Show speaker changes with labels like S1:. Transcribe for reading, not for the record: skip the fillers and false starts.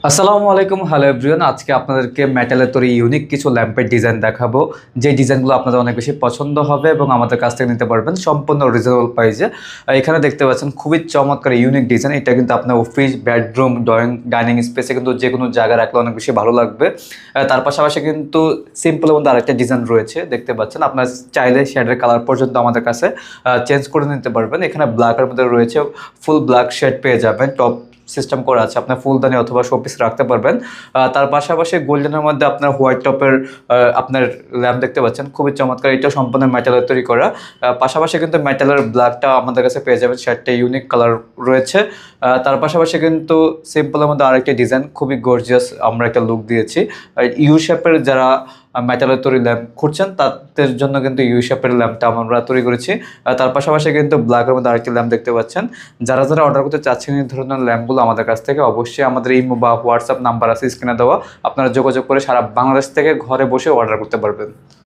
S1: আসসালামু আলাইকুম, hello everyone. আজকে আপনাদেরকে মেটালের তৈরি ইউনিক কিছু ল্যাম্পের ডিজাইন দেখাবো, যে ডিজাইনগুলো আপনাদের অনেক বেশি পছন্দ হবে এবং আমাদের কাছ থেকে নিতে পারবেন সম্পূর্ণ রিজনেবল প্রাইসে। এখানে দেখতে পাচ্ছেন খুবই চমৎকার ইউনিক ডিজাইন। এটা কিন্তু আপনার অফিস, বেডরুম, ডাইনিং স্পেসে কিন্তু যে কোনো জায়গায় রাখলে অনেক বেশি ভালো লাগবে। তার পাশাপাশি কিন্তু সিম্পলের মধ্যে আরেকটা ডিজাইন রয়েছে, দেখতে পাচ্ছেন। আপনার চাইলে শেডের কালার পর্যন্ত আমাদের কাছে চেঞ্জ করে নিতে পারবেন। এখানে ব্ল্যাকের মধ্যে রয়েছে, ফুল ব্ল্যাক শেড পেয়ে যাবেন। টপ সিস্টেম করা আছে, আপনার ফুলদানি অথবা শোপিস রাখতে পারবেন। তার পাশাপাশি গোল্ডেনের মধ্যে আপনার হোয়াইট টপের আপনার ল্যাম্প দেখতে পাচ্ছেন, খুবই চমৎকার। এটাও সম্পূর্ণ মেটালের তৈরি করা। পাশাপাশি কিন্তু মেটালের ব্ল্যাকটা আমাদের কাছে পেয়ে যাবেন, শেডটা ইউনিক কালার রয়েছে। তার পাশাপাশি কিন্তু সিম্পলের মধ্যে আরেকটি ডিজাইন, খুবই গর্জিয়াস আমরা একটা লুক দিয়েছি। ইউ শেপের যারা মেটালের তৈরি ল্যাম্প খুঁজছেন তাদের জন্য কিন্তু ইউ শেপের ল্যাম্পটা আমরা তৈরি করেছি। তার পাশাপাশি কিন্তু ব্ল্যাকের মধ্যে আরেকটি ল্যাম্প দেখতে পাচ্ছেন। যারা যারা অর্ডার করতে চাচ্ছেন এই ধরনের ল্যাম্পগুলো আমাদের কাছ থেকে, অবশ্যই আমাদের ইমো বা হোয়াটসঅ্যাপ নাম্বার আছে স্ক্রিনে দেওয়া, আপনারা যোগাযোগ করে সারা বাংলাদেশ থেকে ঘরে বসে অর্ডার করতে পারবেন।